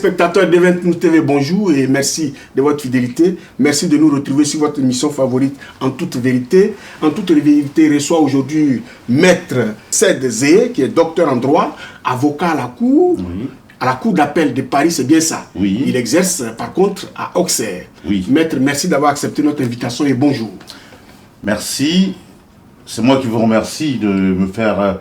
téléspectateurs d'Event TV, bonjour et merci de votre fidélité. Merci de nous retrouver sur votre émission favorite En toute vérité. En toute vérité, reçoit aujourd'hui Maître Said Zé, qui est docteur en droit, avocat à la Cour. Oui. À la Cour d'appel de Paris, c'est bien ça. Oui. Il exerce par contre à Auxerre. Oui. Maître, merci d'avoir accepté notre invitation et bonjour. Merci. C'est moi qui vous remercie de me faire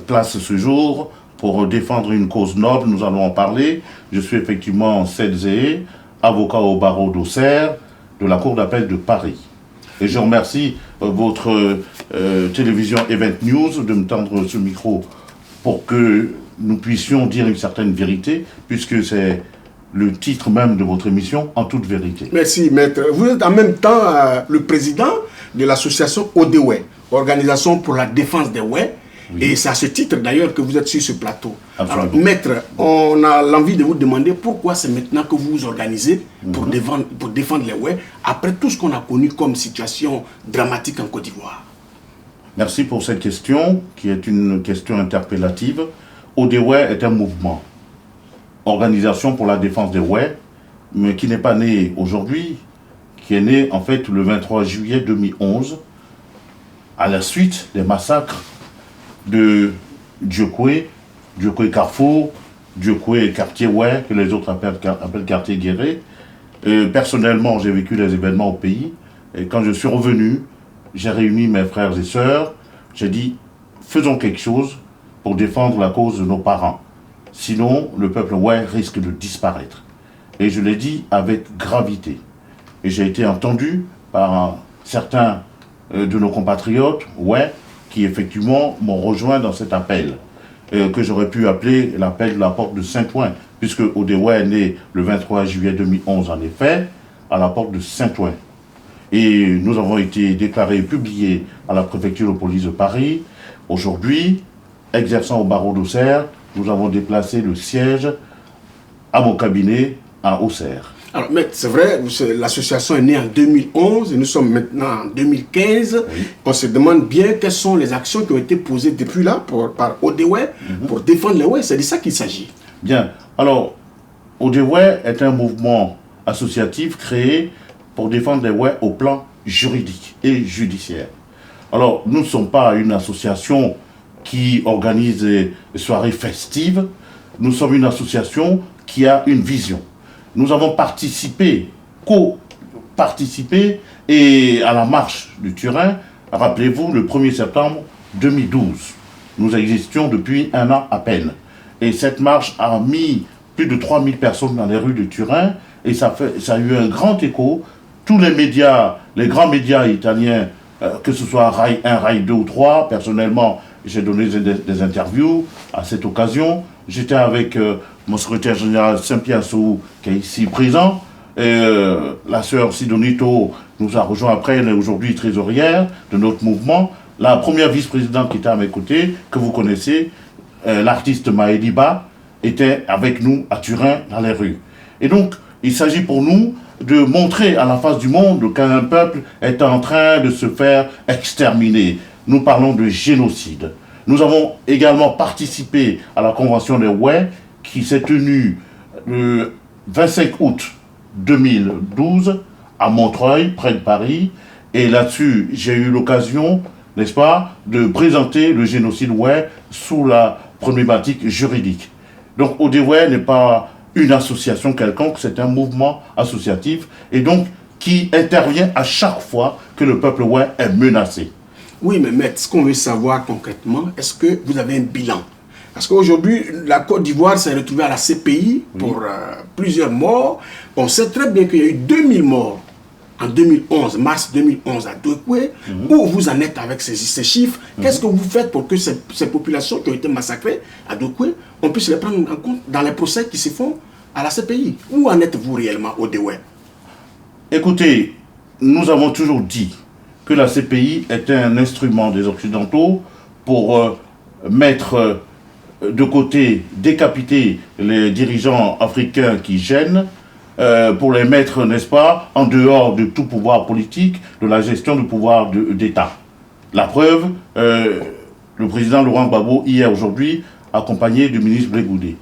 place ce jour pour défendre une cause noble. Nous allons en parler. Je suis effectivement Said Zé, avocat au barreau d'Auxerre de la Cour d'appel de Paris. Et je remercie votre télévision Event News de me tendre ce micro pour que nous puissions dire une certaine vérité, puisque c'est le titre même de votre émission, En toute vérité. Merci, Maître. Vous êtes en même temps le président de l'association ODEWE, Organisation pour la défense des Ouè. Oui. Et c'est à ce titre d'ailleurs que vous êtes sur ce plateau. Alors, Maître, on a l'envie de vous demander pourquoi c'est maintenant que vous vous organisez pour défendre les Ouè, après tout ce qu'on a connu comme situation dramatique en Côte d'Ivoire. Merci pour cette question, qui est une question interpellative. ODEWE est un mouvement, Organisation pour la défense des Ouè, mais qui n'est pas né aujourd'hui, qui est né en fait le 23 juillet 2011, à la suite des massacres de Dieukwé Carrefour, Dieukwé quartier Ouè, que les autres appellent quartier Guéré. Personnellement, j'ai vécu les événements au pays, et quand je suis revenu, j'ai réuni mes frères et sœurs, j'ai dit, faisons quelque chose pour défendre la cause de nos parents. Sinon, le peuple Ouè risque de disparaître. Et je l'ai dit avec gravité. Et j'ai été entendu par certains de nos compatriotes Ouè, qui effectivement m'ont rejoint dans cet appel, que j'aurais pu appeler l'appel de la porte de Saint-Ouen, puisque ODEWE est né le 23 juillet 2011 en effet, à la porte de Saint-Ouen. Et nous avons été déclarés et publiés à la préfecture de police de Paris. Aujourd'hui, exerçant au barreau d'Auxerre, nous avons déplacé le siège à mon cabinet à Auxerre. Alors, Maître, c'est vrai, l'association est née en 2011 et nous sommes maintenant en 2015. Oui. On se demande bien quelles sont les actions qui ont été posées depuis là par ODEWE pour défendre les Ouè. C'est de ça qu'il s'agit. Bien. Alors, ODEWE est un mouvement associatif créé pour défendre les Ouè au plan juridique et judiciaire. Alors, nous ne sommes pas une association qui organise des soirées festives. Nous sommes une association qui a une vision. Nous avons participé, co-participé et à la marche du Turin, rappelez-vous, le 1er septembre 2012. Nous existions depuis un an à peine. Et cette marche a mis plus de 3000 personnes dans les rues de Turin et ça a eu un grand écho. Tous les médias, les grands médias italiens, que ce soit Rai 1, Rai 2 ou 3, personnellement, j'ai donné des interviews à cette occasion. J'étais avec mon secrétaire général Saint-Pierre Sou, qui est ici présent. La sœur Sidonito nous a rejoint après, elle est aujourd'hui trésorière de notre mouvement. La première vice-présidente qui était à mes côtés, que vous connaissez, l'artiste Maëliba, était avec nous à Turin, dans les rues. Et donc, il s'agit pour nous de montrer à la face du monde qu'un peuple est en train de se faire exterminer. Nous parlons de génocide. Nous avons également participé à la Convention des Ouè qui s'est tenue le 25 août 2012 à Montreuil, près de Paris. Et là-dessus, j'ai eu l'occasion, n'est-ce pas, de présenter le génocide Ouè sous la problématique juridique. Donc ODEWE n'est pas une association quelconque, c'est un mouvement associatif et donc qui intervient à chaque fois que le peuple Ouè est menacé. Oui, mais Maître, ce qu'on veut savoir concrètement, est-ce que vous avez un bilan? Parce qu'aujourd'hui, la Côte d'Ivoire s'est retrouvée à la CPI pour plusieurs morts. On sait très bien qu'il y a eu 2000 morts en 2011, mars 2011 à Dieukwé. Où vous en êtes avec ces chiffres? Qu'est-ce que vous faites pour que ces populations qui ont été massacrées à Dieukwé, on puisse les prendre en compte dans les procès qui se font à la CPI? Où en êtes-vous réellement, ODEWE? Écoutez, nous avons toujours dit que la CPI est un instrument des Occidentaux pour mettre de côté, décapiter les dirigeants africains qui gênent, pour les mettre, n'est-ce pas, en dehors de tout pouvoir politique, de la gestion du pouvoir d'État. La preuve, le président Laurent Gbagbo, hier, aujourd'hui, accompagné du ministre Blé Goudé.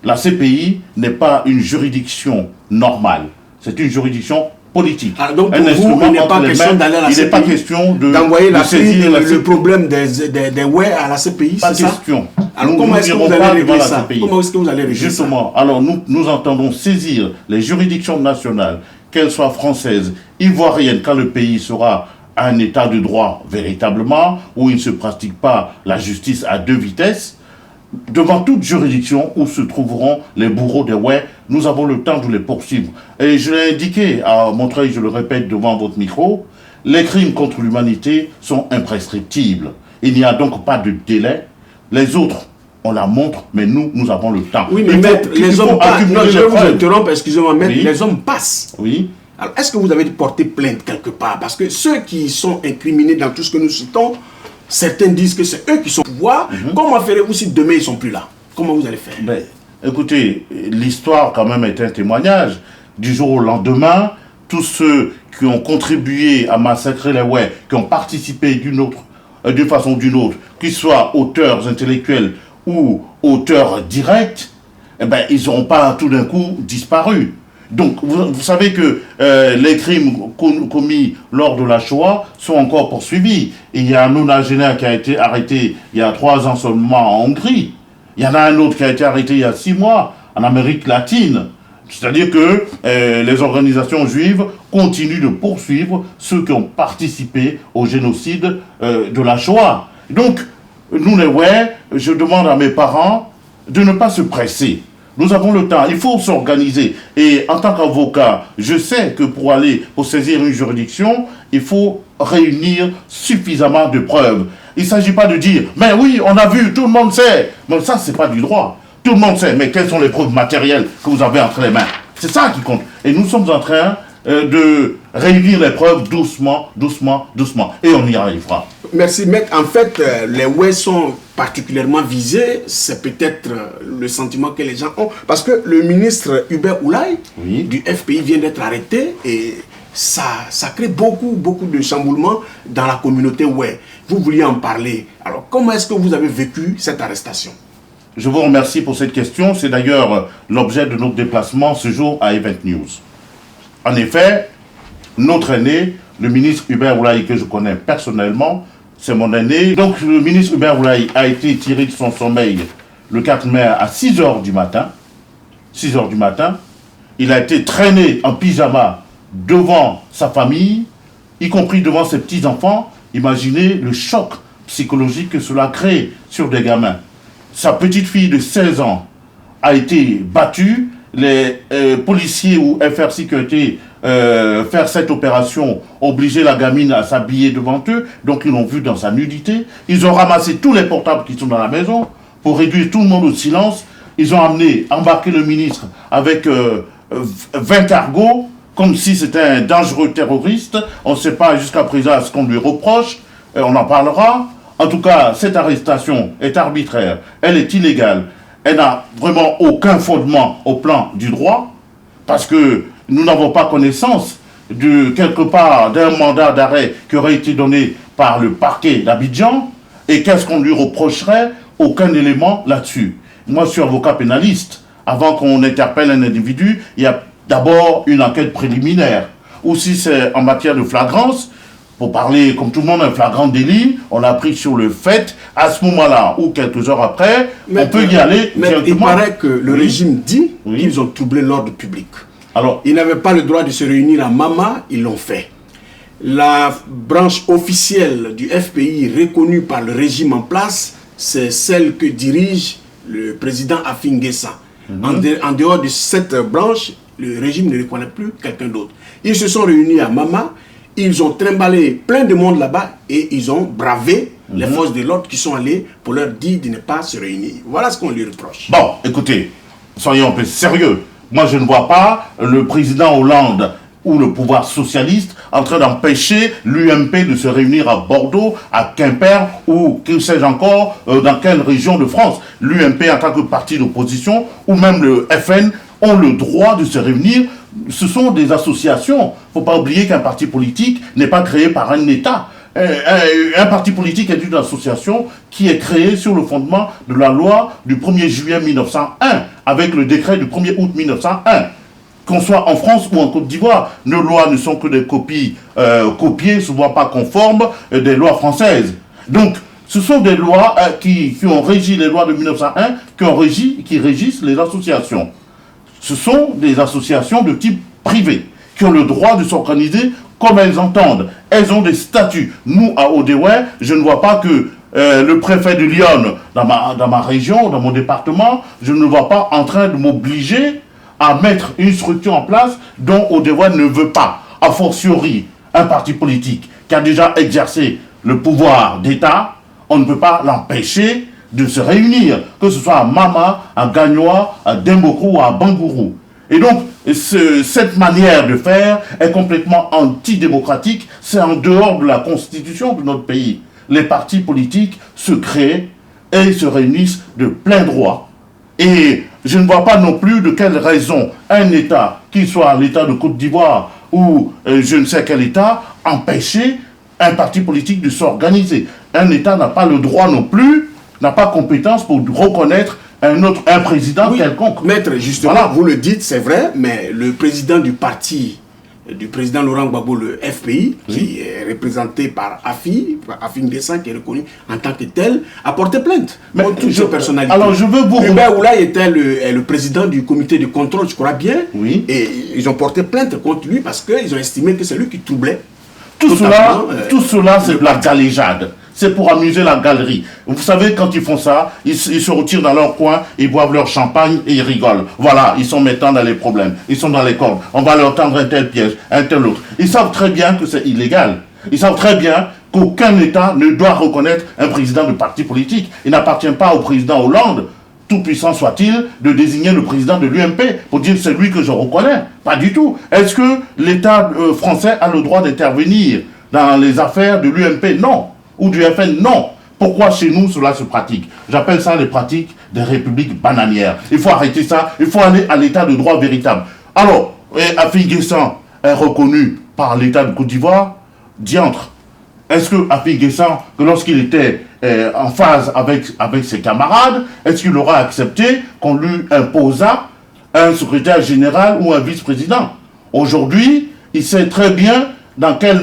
la CPI n'est pas une juridiction normale. C'est une juridiction politique. Alors donc pour vous, il n'est pas question d'aller à la CPI, il n'est pas question d'envoyer le problème des ouais à la CPI, pas c'est ça? question. Alors comment est-ce que vous allez régler ça? Comment est-ce que vous allez régler ça? Justement, alors nous entendons saisir les juridictions nationales, qu'elles soient françaises, ivoiriennes, quand le pays sera un état de droit véritablement, où il ne se pratique pas la justice à deux vitesses, devant toute juridiction où se trouveront les bourreaux des ouais, nous avons le temps de les poursuivre. Et je l'ai indiqué à Montreuil, je le répète devant votre micro, les crimes contre l'humanité sont imprescriptibles. Il n'y a donc pas de délai. Les autres, on la montre, mais nous avons le temps. Oui, mais maître, les hommes passent. Non, je vais vous interrompre, excusez-moi, maître, oui. Les hommes passent. Oui. Alors, est-ce que vous avez porté plainte quelque part? Parce que ceux qui sont incriminés dans tout ce que nous citons, certains disent que c'est eux qui sont au pouvoir. Comment ferez-vous si demain ils ne sont plus là? Comment vous allez faire? Ben, écoutez, l'histoire quand même est un témoignage. Du jour au lendemain, tous ceux qui ont contribué à massacrer les ouais, qui ont participé d'une façon ou d'une autre, qu'ils soient auteurs intellectuels ou auteurs directs, eh ben, ils n'auront pas tout d'un coup disparu. Donc, vous savez que les crimes commis lors de la Shoah sont encore poursuivis. Et il y a un nonagénaire qui a été arrêté il y a 3 ans seulement en Hongrie. Il y en a un autre qui a été arrêté il y a 6 mois en Amérique latine. C'est-à-dire que les organisations juives continuent de poursuivre ceux qui ont participé au génocide de la Shoah. Donc, nous les ouais, je demande à mes parents de ne pas se presser. Nous avons le temps, il faut s'organiser. Et en tant qu'avocat, je sais que pour saisir une juridiction, il faut réunir suffisamment de preuves. Il ne s'agit pas de dire, mais oui, on a vu, tout le monde sait. Mais ça, ce n'est pas du droit. Tout le monde sait, mais quelles sont les preuves matérielles que vous avez entre les mains? C'est ça qui compte. Et nous sommes en train de réunir les preuves doucement, doucement, doucement. Et on y arrivera. Merci, maître. En fait, les ouais sont particulièrement visés. C'est peut-être le sentiment que les gens ont. Parce que le ministre Hubert Oulaye, oui, du FPI vient d'être arrêté et ça crée beaucoup de chamboulements dans la communauté ouais. Vous vouliez en parler. Alors, comment est-ce que vous avez vécu cette arrestation? Je vous remercie pour cette question. C'est d'ailleurs l'objet de notre déplacement ce jour à Event News. En effet, notre aîné, le ministre Hubert Oulaye, que je connais personnellement, c'est mon aîné. Donc le ministre Hubert Oulaye a été tiré de son sommeil le 4 mai à 6 h du matin. 6 h du matin. Il a été traîné en pyjama devant sa famille, y compris devant ses petits-enfants. Imaginez le choc psychologique que cela crée sur des gamins. Sa petite fille de 16 ans a été battue. Les policiers ou FRC qui ont été faire cette opération ont obligé la gamine à s'habiller devant eux. Donc ils l'ont vue dans sa nudité. Ils ont ramassé tous les portables qui sont dans la maison pour réduire tout le monde au silence. Ils ont embarqué le ministre avec 20 cargos, comme si c'était un dangereux terroriste. On ne sait pas jusqu'à présent ce qu'on lui reproche. On en parlera. En tout cas, cette arrestation est arbitraire. Elle est illégale. Elle n'a vraiment aucun fondement au plan du droit, parce que nous n'avons pas connaissance de quelque part d'un mandat d'arrêt qui aurait été donné par le parquet d'Abidjan. Et qu'est-ce qu'on lui reprocherait? Aucun élément là-dessus. Moi, je suis avocat pénaliste. Avant qu'on interpelle un individu, il y a d'abord une enquête préliminaire. Ou si c'est en matière de flagrance, pour parler comme tout le monde un flagrant délit, on l'a pris sur le fait, à ce moment-là, ou quelques heures après, on peut y aller directement. Il paraît que le régime dit qu'ils ont troublé l'ordre public. Alors, ils n'avaient pas le droit de se réunir à Mama, ils l'ont fait. La branche officielle du FPI reconnue par le régime en place, c'est celle que dirige le président Afin Guessa. En dehors de cette branche, le régime ne reconnaît plus quelqu'un d'autre. Ils se sont réunis à Mama, ils ont trimballé plein de monde là-bas et ils ont bravé les forces de l'ordre qui sont allées pour leur dire de ne pas se réunir. Voilà ce qu'on lui reproche. Bon, écoutez, soyons un peu sérieux. Moi, je ne vois pas le président Hollande ou le pouvoir socialiste en train d'empêcher l'UMP de se réunir à Bordeaux, à Quimper ou, que sais-je encore, dans quelle région de France. L'UMP en tant que parti d'opposition ou même le FN ont le droit de se réunir. Ce sont des associations. Il ne faut pas oublier qu'un parti politique n'est pas créé par un État. un parti politique est une association qui est créée sur le fondement de la loi du 1er juillet 1901, avec le décret du 1er août 1901. Qu'on soit en France ou en Côte d'Ivoire, nos lois ne sont que des copies copiées, souvent pas conformes, des lois françaises. Donc, ce sont des lois qui ont régi les lois de 1901, qui régissent les associations. Ce sont des associations de type privé, qui ont le droit de s'organiser comme elles entendent. Elles ont des statuts. Nous, à Odeoué, je ne vois pas que le préfet de Lyon, dans ma région, dans mon département, je ne le vois pas en train de m'obliger à mettre une structure en place dont Odeoué ne veut pas. A fortiori, un parti politique qui a déjà exercé le pouvoir d'État, on ne peut pas l'empêcher de se réunir, que ce soit à Mama, à Gagnoa, à Demboko ou à Bangourou. Et donc, cette manière de faire est complètement antidémocratique, c'est en dehors de la constitution de notre pays. Les partis politiques se créent et se réunissent de plein droit. Et je ne vois pas non plus de quelle raison un État, qu'il soit l'État de Côte d'Ivoire ou je ne sais quel État, empêcher un parti politique de s'organiser. Un État n'a pas le droit non plus, n'a pas compétence pour reconnaître un président quelconque. Maître, justement, voilà. Vous le dites, c'est vrai, mais le président du parti, du président Laurent Gbagbo, le FPI, qui est représenté par Afi N'Guessan, qui est reconnu en tant que tel, a porté plainte contre toutes ces personnalités. Alors, je veux vous... Hubert Oulaye était le président du comité de contrôle, je crois bien, et ils ont porté plainte contre lui parce qu'ils ont estimé que c'est lui qui troublait. Tout cela, c'est de la galéjade. C'est pour amuser la galerie. Vous savez, quand ils font ça, ils se retirent dans leur coin, ils boivent leur champagne et ils rigolent. Voilà, ils sont maintenant dans les problèmes. Ils sont dans les cordes. On va leur tendre un tel piège, un tel autre. Ils savent très bien que c'est illégal. Ils savent très bien qu'aucun État ne doit reconnaître un président de parti politique. Il n'appartient pas au président Hollande, tout puissant soit-il, de désigner le président de l'UMP pour dire c'est lui que je reconnais. Pas du tout. Est-ce que l'État français a le droit d'intervenir dans les affaires de l'UMP? Non. Ou du FN? Non. Pourquoi chez nous cela se pratique? J'appelle ça les pratiques des républiques bananières. Il faut arrêter ça. Il faut aller à l'état de droit véritable. Alors, Afi N'Guessan est reconnu par l'État de Côte d'Ivoire. Diantre. Est-ce que Afi N'Guessan, que lorsqu'il était en phase avec ses camarades, est-ce qu'il aura accepté qu'on lui imposât un secrétaire général ou un vice-président? Aujourd'hui, il sait très bien dans quelle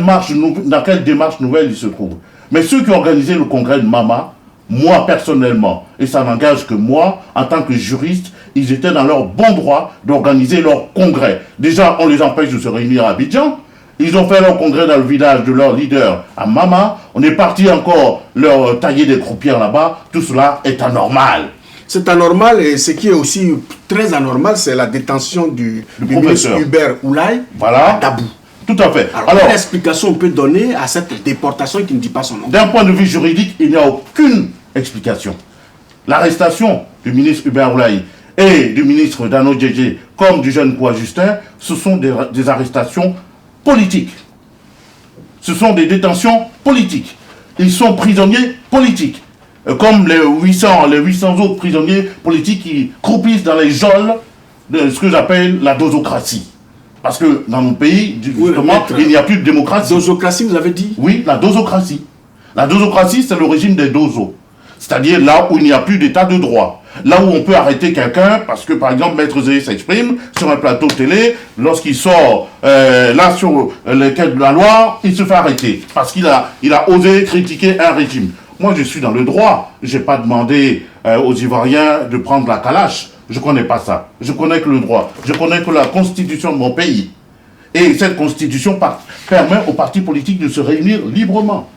démarche nouvelle il se trouve. Mais ceux qui ont organisé le congrès de Mama, moi personnellement, et ça n'engage que moi, en tant que juriste, ils étaient dans leur bon droit d'organiser leur congrès. Déjà, on les empêche de se réunir à Abidjan. Ils ont fait leur congrès dans le village de leur leader à Mama. On est parti encore leur tailler des croupières là-bas. Tout cela est anormal. C'est anormal, et ce qui est aussi très anormal, c'est la détention du ministre Hubert Oulaye à Dabou. Tout à fait. Alors, quelle explication on peut donner à cette déportation qui ne dit pas son nom? D'un point de vue juridique, il n'y a aucune explication. L'arrestation du ministre Hubert Oulaye et du ministre Dano Djedje, comme du jeune Kouwa Justin, ce sont des arrestations politiques. Ce sont des détentions politiques. Ils sont prisonniers politiques. Comme les 800 autres prisonniers politiques qui croupissent dans les geôles de ce que j'appelle la dosocratie. Parce que dans mon pays, justement, il n'y a plus de démocratie. Dosocratie, vous avez dit? Oui, la dosocratie. La dosocratie, c'est le régime des dosos. C'est-à-dire là où il n'y a plus d'état de droit. Là où on peut arrêter quelqu'un, parce que par exemple, Maître Zéhé s'exprime sur un plateau télé, lorsqu'il sort là sur les quais de la loi, il se fait arrêter. Parce qu'il a osé critiquer un régime. Moi, je suis dans le droit. Je n'ai pas demandé aux Ivoiriens de prendre la calache. Je ne connais pas ça. Je connais que le droit. Je connais que la constitution de mon pays. Et cette constitution permet aux partis politiques de se réunir librement.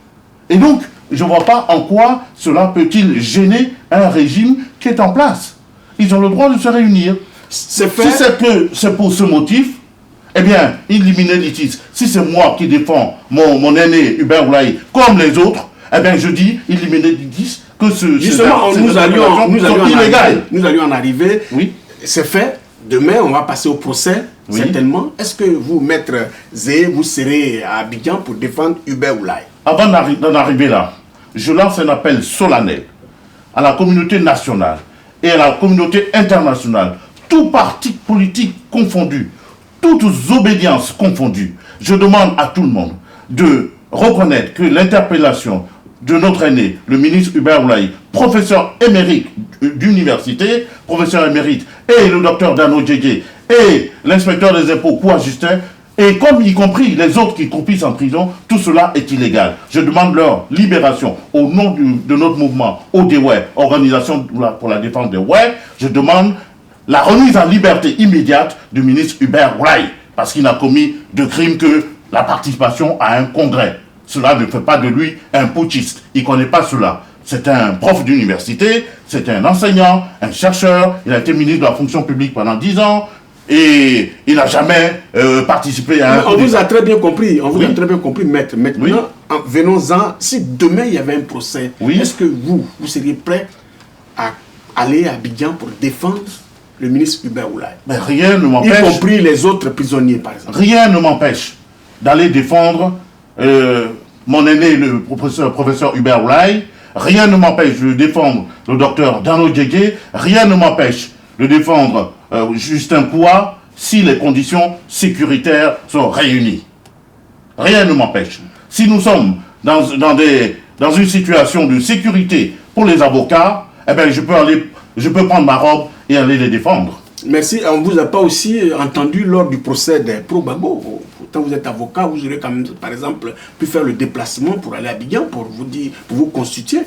Et donc, je ne vois pas en quoi cela peut-il gêner un régime qui est en place. Ils ont le droit de se réunir. Si c'est pour ce motif, eh bien, éliminer l'ITIS. Si c'est moi qui défends mon aîné Hubert Oulaye comme les autres, eh bien, je dis éliminer l'ITIS. Justement, nous allions en arriver. Oui. C'est fait. Demain, on va passer au procès, certainement. Est-ce que vous, Maître Zéhé, vous serez à Abidjan pour défendre Hubert Oulaye? Avant d'en arriver là, je lance un appel solennel à la communauté nationale et à la communauté internationale, tous partis politiques confondus, toutes obédiences confondues. Je demande à tout le monde de reconnaître que l'interpellation de notre aîné, le ministre Hubert Oulaye, professeur émérite d'université, professeur émérite, et le docteur Dano Djegé, et l'inspecteur des impôts Koua Justin, et comme y compris les autres qui croupissent en prison, tout cela est illégal. Je demande leur libération au nom de notre mouvement ODEWE, Organisation pour la défense des WE. Je demande la remise en liberté immédiate du ministre Hubert Oulaye, parce qu'il n'a commis de crime que la participation à un congrès. Cela ne fait pas de lui un putschiste. Il ne connaît pas cela. C'est un prof d'université, c'est un enseignant, un chercheur. Il a été ministre de la fonction publique pendant 10 ans. Et il n'a jamais participé à un... On vous a très bien compris, a très bien compris, maître. Maintenant, venons-en, si demain il y avait un procès, est-ce que vous seriez prêt à aller à Abidjan pour défendre le ministre Hubert Oulaye? Mais rien ne m'empêche... Y compris les autres prisonniers, par exemple. Rien ne m'empêche d'aller défendre mon aîné, le professeur Hubert Oulaye. Rien ne m'empêche de défendre le docteur Dano Djegé. Rien ne m'empêche de défendre Justin Koua si les conditions sécuritaires sont réunies. Rien ne m'empêche. Si nous sommes dans une situation de sécurité pour les avocats, eh bien je peux prendre ma robe et aller les défendre. Merci. On ne vous a pas aussi entendu lors du procès des pro-Gbagbo. Pourtant, vous êtes avocat, vous aurez quand même, par exemple, pu faire le déplacement pour aller à Abidjan, pour vous constituer.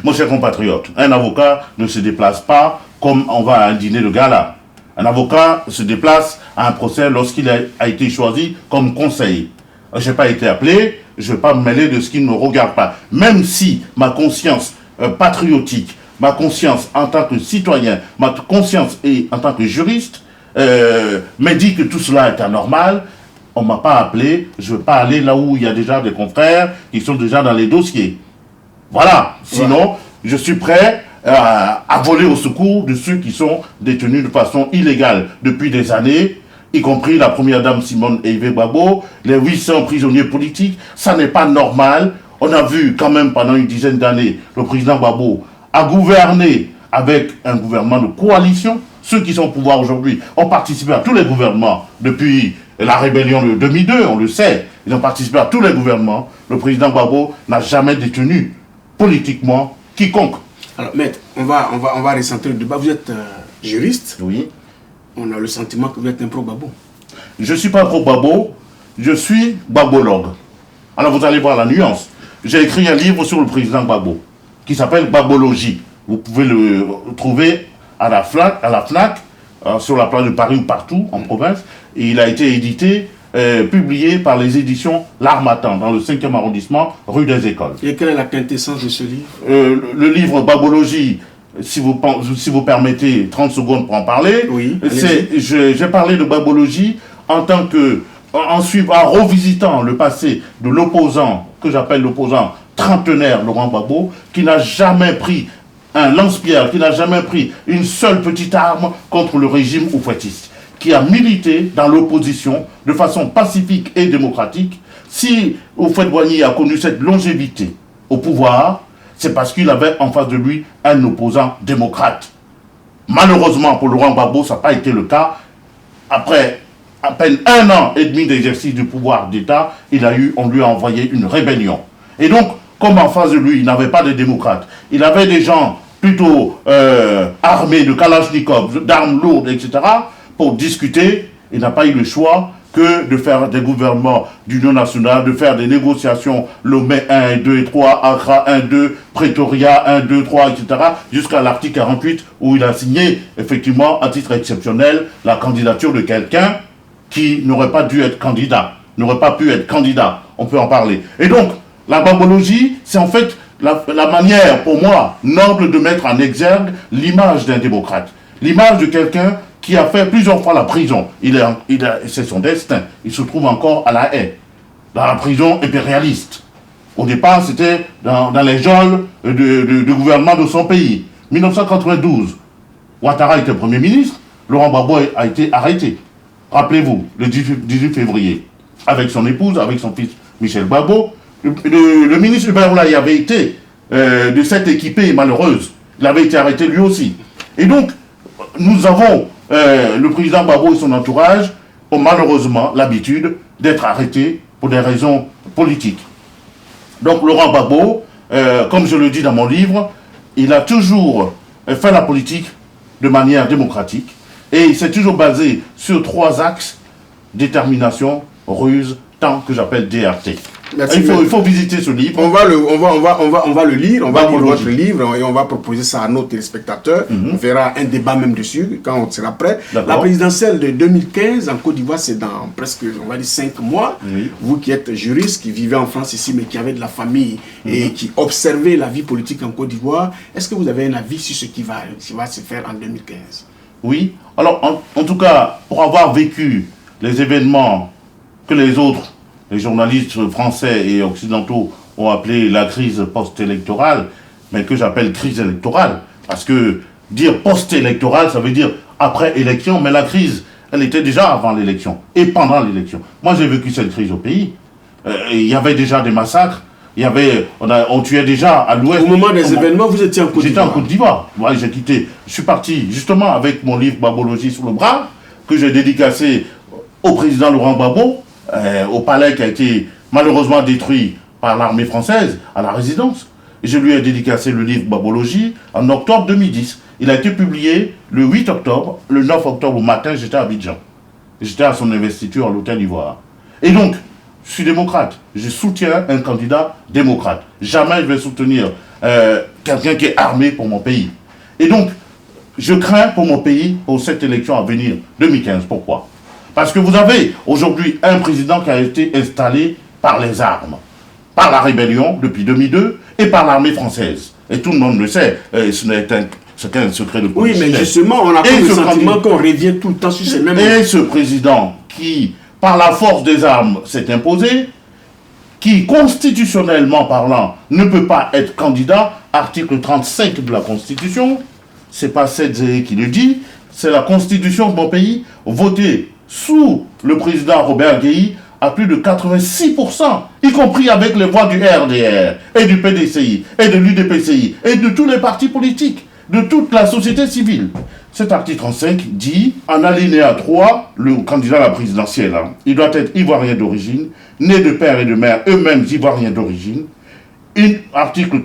Mon cher compatriote, un avocat ne se déplace pas comme on va à un dîner de gala. Un avocat se déplace à un procès lorsqu'il a été choisi comme conseiller. Je n'ai pas été appelé, je ne vais pas me mêler de ce qui ne me regarde pas. Même si ma conscience patriotique, ma conscience en tant que citoyen, ma conscience et en tant que juriste, me dit que tout cela est anormal, on ne m'a pas appelé, je ne veux pas aller là où il y a déjà des confrères qui sont déjà dans les dossiers. Voilà, sinon, je suis prêt à voler au secours de ceux qui sont détenus de façon illégale depuis des années, y compris la première dame Simone Eivé Gbagbo, les 800 prisonniers politiques. Ça n'est pas normal. On a vu quand même pendant une dizaine d'années, le président Gbagbo a gouverné avec un gouvernement de coalition. Ceux qui sont au pouvoir aujourd'hui ont participé à tous les gouvernements depuis la rébellion de 2002, on le sait. Ils ont participé à tous les gouvernements. Le président Gbagbo n'a jamais détenu politiquement quiconque. Alors, maître, on va recentrer le débat. Vous êtes juriste. Oui. On a le sentiment que vous êtes un pro-Gbagbo. Je ne suis pas pro-Gbagbo, je suis gbagologue. Alors vous allez voir la nuance. J'ai écrit un livre sur le président Gbagbo, qui s'appelle Gbagologie. Vous pouvez le trouver à la FNAC, sur la place de Paris ou partout en province. Et il a été édité, publié par les éditions L'Harmattan, dans le 5e arrondissement, rue des Écoles. Et quelle est la quintessence de ce livre? Le livre Gbagologie, si vous permettez 30 secondes pour en parler, oui, j'ai parlé de Gbagologie en tant que, en revisitant le passé de l'opposant, que j'appelle l'opposant trentenaire Laurent Gbagbo, qui n'a jamais pris un lance-pierre, qui n'a jamais pris une seule petite arme contre le régime oufouettiste, qui a milité dans l'opposition de façon pacifique et démocratique. Si Houphouët-Boigny a connu cette longévité au pouvoir, c'est parce qu'il avait en face de lui un opposant démocrate. Malheureusement pour Laurent Gbagbo, ça n'a pas été le cas. Après à peine 1 an et demi d'exercice du pouvoir d'État, on lui a envoyé une rébellion. Et donc, comme en face de lui, il n'avait pas de démocrates, il avait des gens plutôt armés de Kalachnikov, d'armes lourdes, etc., pour discuter. Il n'a pas eu le choix que de faire des gouvernements d'union nationale, de faire des négociations Lomé 1 et 2 et 3, Accra 1, 2, Pretoria 1, 2, 3, etc., jusqu'à l'article 48 où il a signé, effectivement, à titre exceptionnel, la candidature de quelqu'un qui n'aurait pas dû être candidat, n'aurait pas pu être candidat. On peut en parler. Et donc, la gbagologie, c'est en fait la manière, pour moi, noble de mettre en exergue l'image d'un démocrate. L'image de quelqu'un qui a fait plusieurs fois la prison. C'est son destin. Il se trouve encore à La Haye, dans la prison impérialiste. Au départ, c'était dans les geôles du gouvernement de son pays. 1992, Ouattara était Premier ministre, Laurent Gbagbo a été arrêté. Rappelez-vous, le 18 février, avec son épouse, avec son fils Michel Gbagbo, le ministre Hubert Oulaye avait été de cette équipée malheureuse. Il avait été arrêté lui aussi. Et donc, nous avons, le président Gbagbo et son entourage ont malheureusement l'habitude d'être arrêtés pour des raisons politiques. Donc Laurent Gbagbo, comme je le dis dans mon livre, il a toujours fait la politique de manière démocratique et il s'est toujours basé sur 3 axes: détermination, ruse, temps, que j'appelle DRT. Merci, Il faut visiter ce livre. On va le lire, on va lire votre livre et on va proposer ça à nos téléspectateurs. On verra un débat même dessus quand on sera prêt. La présidentielle de 2015 en Côte d'Ivoire, c'est dans presque, on va dire, 5 mois. Vous qui êtes juriste, qui vivez en France ici, mais qui avez de la famille et qui observez la vie politique en Côte d'Ivoire, est-ce que vous avez un avis sur ce qui va se faire en 2015? Oui. Alors, en tout cas, pour avoir vécu les événements que les journalistes français et occidentaux ont appelé la crise post-électorale, mais que j'appelle crise électorale, parce que dire post-électorale, ça veut dire après élection, mais la crise, elle était déjà avant l'élection et pendant l'élection. Moi, j'ai vécu cette crise au pays. Il y avait déjà des massacres, on tuait déjà à l'ouest. Au moment des événements, vous étiez en Côte d'Ivoire? J'étais en Côte d'Ivoire. Ouais, je suis parti justement avec mon livre Gbagbo sous le bras, que j'ai dédicacé au président Laurent Gbagbo, au palais qui a été malheureusement détruit par l'armée française, à la résidence. Et je lui ai dédicacé le livre Gbagbo en octobre 2010. Il a été publié le 8 octobre, le 9 octobre au matin, j'étais à Abidjan. J'étais à son investiture à l'Hôtel d'Ivoire. Et donc, je suis démocrate. Je soutiens un candidat démocrate. Jamais je vais soutenir quelqu'un qui est armé pour mon pays. Et donc, je crains pour mon pays, pour cette élection à venir, 2015. Pourquoi ? Parce que vous avez aujourd'hui un président qui a été installé par les armes, par la rébellion depuis 2002 et par l'armée française. Et tout le monde le sait, ce n'est qu'un secret de police. Oui, mais justement, on a comme le sentiment qu'on revient tout le temps sur ces mêmes... Et ce président qui, par la force des armes, s'est imposé, qui, constitutionnellement parlant, ne peut pas être candidat, article 35 de la Constitution, c'est pas Sedzé qui le dit, c'est la Constitution de mon pays, votée sous le président Robert Guéhi à plus de 86%, y compris avec les voix du RDR et du PDCI et de l'UDPCI et de tous les partis politiques, de toute la société civile. Cet article 35 dit, en alinéa 3, le candidat à la présidentielle, il doit être ivoirien d'origine, né de père et de mère, eux-mêmes ivoiriens d'origine. Article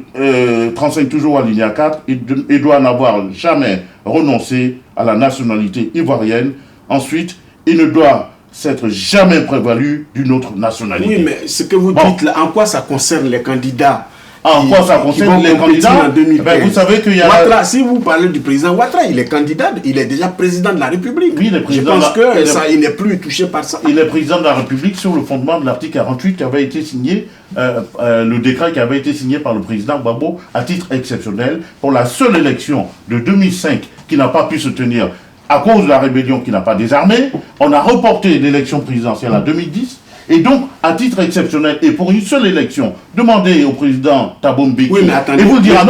35, toujours alinéa 4, il doit n'avoir jamais renoncé à la nationalité ivoirienne. Ensuite, il ne doit s'être jamais prévalu d'une autre nationalité. Oui, mais ce que vous dites là, en quoi ça concerne les candidats? En quoi ça concerne les candidats? Vous savez qu'il y a... Ouattara, si vous parlez du président Ouattara, il est candidat, il est déjà président de la République. Oui, il est président. Je pense qu'il n'est plus touché par ça. Il est président de la République sur le fondement de l'article 48 qui avait été signé, le décret qui avait été signé par le président Gbagbo à titre exceptionnel pour la seule élection de 2005 qui n'a pas pu se tenir à cause de la rébellion qui n'a pas désarmé. On a reporté l'élection présidentielle à 2010. Et donc, à titre exceptionnel, et pour une seule élection, demandez au président Thabo Mbeki, oui, mais attendez, et vous le dira,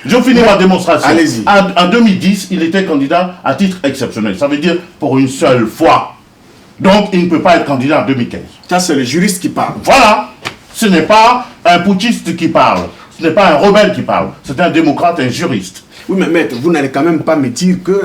je finis ma démonstration. Allez-y. En 2010, il était candidat à titre exceptionnel. Ça veut dire pour une seule fois. Donc, il ne peut pas être candidat en 2015. Ça, c'est le juriste qui parle. Voilà. Ce n'est pas un putschiste qui parle. Ce n'est pas un rebelle qui parle. C'est un démocrate, un juriste. Oui, mais maître, vous n'allez quand même pas me dire que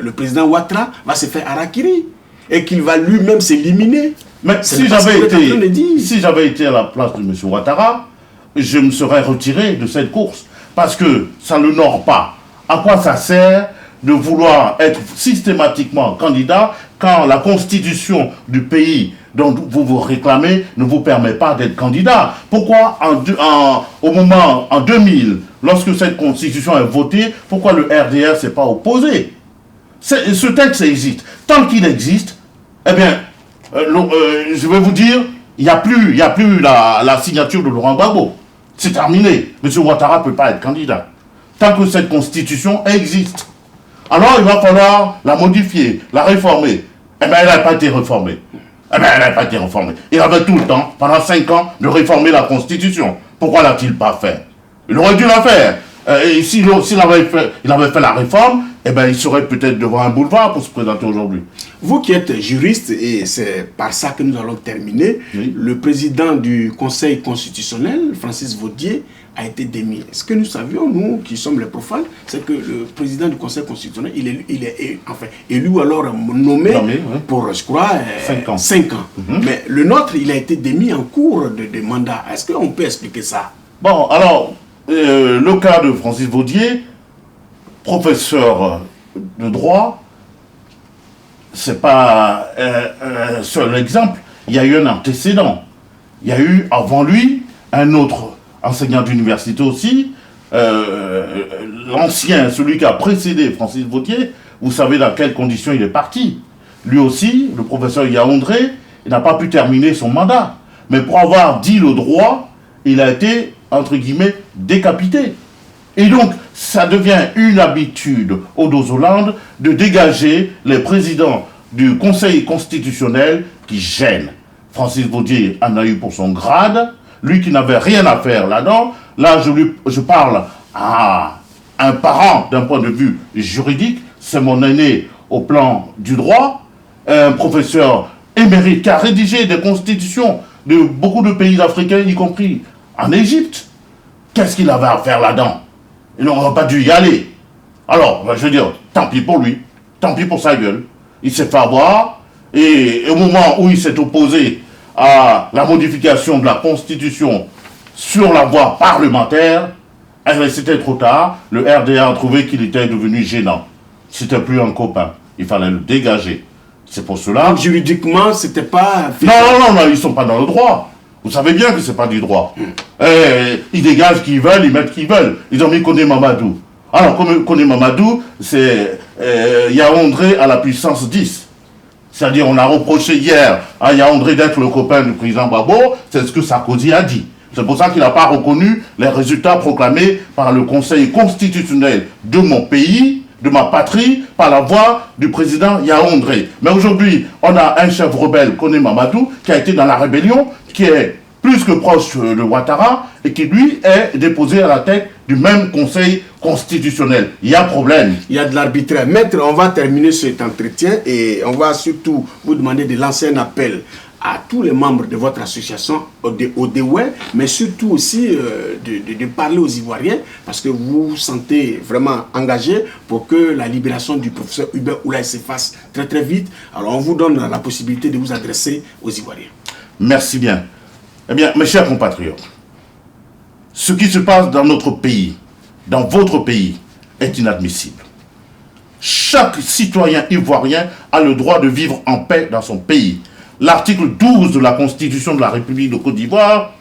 le président Ouattara va se faire harakiri et qu'il va lui-même s'éliminer. Mais si j'avais été à la place de M. Ouattara, je me serais retiré de cette course. Parce que ça ne l'honore pas. À quoi ça sert de vouloir être systématiquement candidat quand la constitution du pays dont vous vous réclamez ne vous permet pas d'être candidat? Pourquoi en 2000, lorsque cette constitution est votée, pourquoi le RDR ne s'est pas opposé? Ce texte existe. Tant qu'il existe, eh bien, je vais vous dire, il n'y a plus la signature de Laurent Gbagbo. C'est terminé. M. Ouattara ne peut pas être candidat. Tant que cette constitution existe. Alors, il va falloir la modifier, la réformer. Eh bien, elle n'a pas été réformée. Il avait tout le temps, pendant 5 ans, de réformer la constitution. Pourquoi l'a-t-il pas fait? Il aurait dû la faire. Et s'il avait fait la réforme, eh ben, il serait peut-être devant un boulevard pour se présenter aujourd'hui. Vous qui êtes juriste, et c'est par ça que nous allons terminer, oui. Le président du Conseil constitutionnel, Francis Vaudier, a été démis. Ce que nous savions, nous qui sommes les profanes, c'est que le président du Conseil constitutionnel, il est enfin, élu ou alors nommé oui. Pour, je crois, 5 ans. Mais le nôtre, il a été démis en cours de mandat. Est-ce qu'on peut expliquer ça? Bon, alors, le cas de Francis Vaudier, professeur de droit, c'est pas un seul exemple. Il y a eu un antécédent. Il y a eu avant lui un autre enseignant d'université aussi, l'ancien, celui qui a précédé Francis Vaudier. Vous savez dans quelles conditions il est parti. Lui aussi, le professeur Yaoundé, il n'a pas pu terminer son mandat. Mais pour avoir dit le droit, il a été, entre guillemets, décapité. Et donc, ça devient une habitude au Dos-Hollande de dégager les présidents du Conseil constitutionnel qui gênent. Francis Vaudier en a eu pour son grade, lui qui n'avait rien à faire là-dedans. Là, je parle à un parent d'un point de vue juridique, c'est mon aîné au plan du droit, un professeur émérite qui a rédigé des constitutions de beaucoup de pays africains, y compris en Égypte. Qu'est-ce qu'il avait à faire là-dedans? Il n'aurait pas dû y aller. Alors, je veux dire, tant pis pour lui, tant pis pour sa gueule. Il s'est fait avoir, et au moment où il s'est opposé à la modification de la Constitution sur la voie parlementaire, c'était trop tard. Le RDA a trouvé qu'il était devenu gênant. C'était plus un copain. Il fallait le dégager. C'est pour cela... Donc, juridiquement, c'était pas... Non, ils ne sont pas dans le droit. Vous savez bien que ce n'est pas du droit. Ils dégagent qui veulent, ils mettent qui veulent. Ils ont mis Koné Mamadou. Alors, Koné Mamadou, c'est Yaoundé à la puissance 10. C'est-à-dire, on a reproché hier à Yaoundé d'être le copain du président Gbagbo. C'est ce que Sarkozy a dit. C'est pour ça qu'il n'a pas reconnu les résultats proclamés par le Conseil constitutionnel de mon pays, de ma patrie, par la voix du président Yaoundé. Mais aujourd'hui, on a un chef rebelle, Koné Mamadou, qui a été dans la rébellion, qui est plus que proche de Ouattara, et qui, lui, est déposé à la tête du même Conseil constitutionnel. Il y a problème. Il y a de l'arbitraire. Maître, on va terminer cet entretien et on va surtout vous demander de lancer un appel à tous les membres de votre association, au DEWE, mais surtout aussi de parler aux Ivoiriens, parce que vous vous sentez vraiment engagé pour que la libération du professeur Hubert Oulaye se fasse très très vite. Alors on vous donne la possibilité de vous adresser aux Ivoiriens. Merci bien. Eh bien, mes chers compatriotes, ce qui se passe dans notre pays, dans votre pays, est inadmissible. Chaque citoyen ivoirien a le droit de vivre en paix dans son pays. L'article 12 de la Constitution de la République de Côte d'Ivoire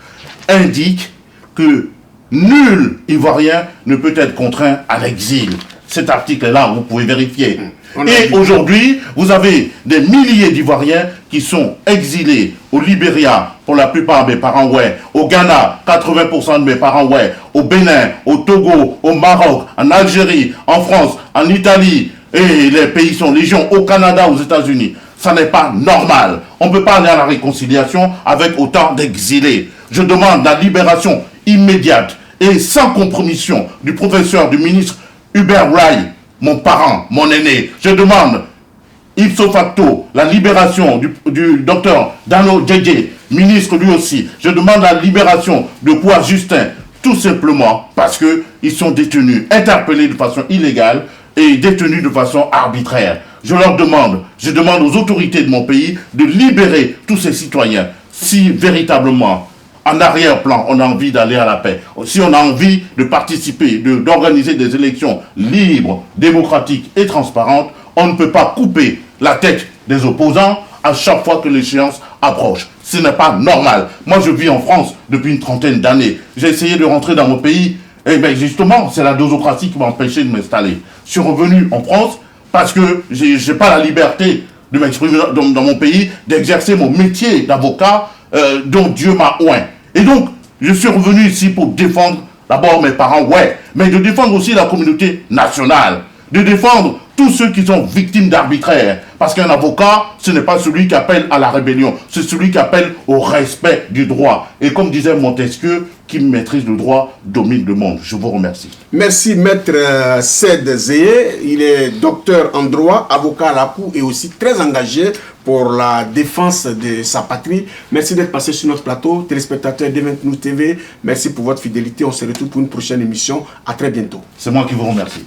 indique que nul Ivoirien ne peut être contraint à l'exil. Cet article est là, vous pouvez vérifier. Et aujourd'hui, vous avez des milliers d'Ivoiriens qui sont exilés au Libéria, pour la plupart mes parents, ouais, au Ghana, 80% de mes parents, ouais, au Bénin, au Togo, au Maroc, en Algérie, en France, en Italie, et les pays sont légion, au Canada, aux États-Unis. Ça n'est pas normal. On ne peut pas aller à la réconciliation avec autant d'exilés. Je demande la libération immédiate et sans compromission du professeur, du ministre Hubert Oulaye, mon parent, mon aîné. Je demande ipso facto la libération du docteur Dano Djedje, ministre lui aussi. Je demande la libération de Kouar Justin, tout simplement parce qu'ils sont détenus, interpellés de façon illégale et détenus de façon arbitraire. Je demande aux autorités de mon pays de libérer tous ces citoyens. Si véritablement, en arrière-plan, on a envie d'aller à la paix, si on a envie de participer, d'organiser des élections libres, démocratiques et transparentes, on ne peut pas couper la tête des opposants à chaque fois que l'échéance approche. Ce n'est pas normal. Moi, je vis en France depuis une trentaine d'années. J'ai essayé de rentrer dans mon pays. Et bien justement, c'est la dosocratie qui m'a empêché de m'installer. Je suis revenu en France parce que je n'ai pas la liberté de m'exprimer dans mon pays, d'exercer mon métier d'avocat dont Dieu m'a oint. Et donc, je suis revenu ici pour défendre d'abord mes parents, ouais, mais de défendre aussi la communauté nationale, de défendre tous ceux qui sont victimes d'arbitraire. Parce qu'un avocat, ce n'est pas celui qui appelle à la rébellion, c'est celui qui appelle au respect du droit. Et comme disait Montesquieu, qui maîtrise le droit domine le monde. Je vous remercie. Merci Maître Sed Zeye. Il est docteur en droit, avocat à la cour et aussi très engagé pour la défense de sa patrie. Merci d'être passé sur notre plateau. Téléspectateurs d'Event News TV, merci pour votre fidélité. On se retrouve pour une prochaine émission. À très bientôt. C'est moi qui vous remercie.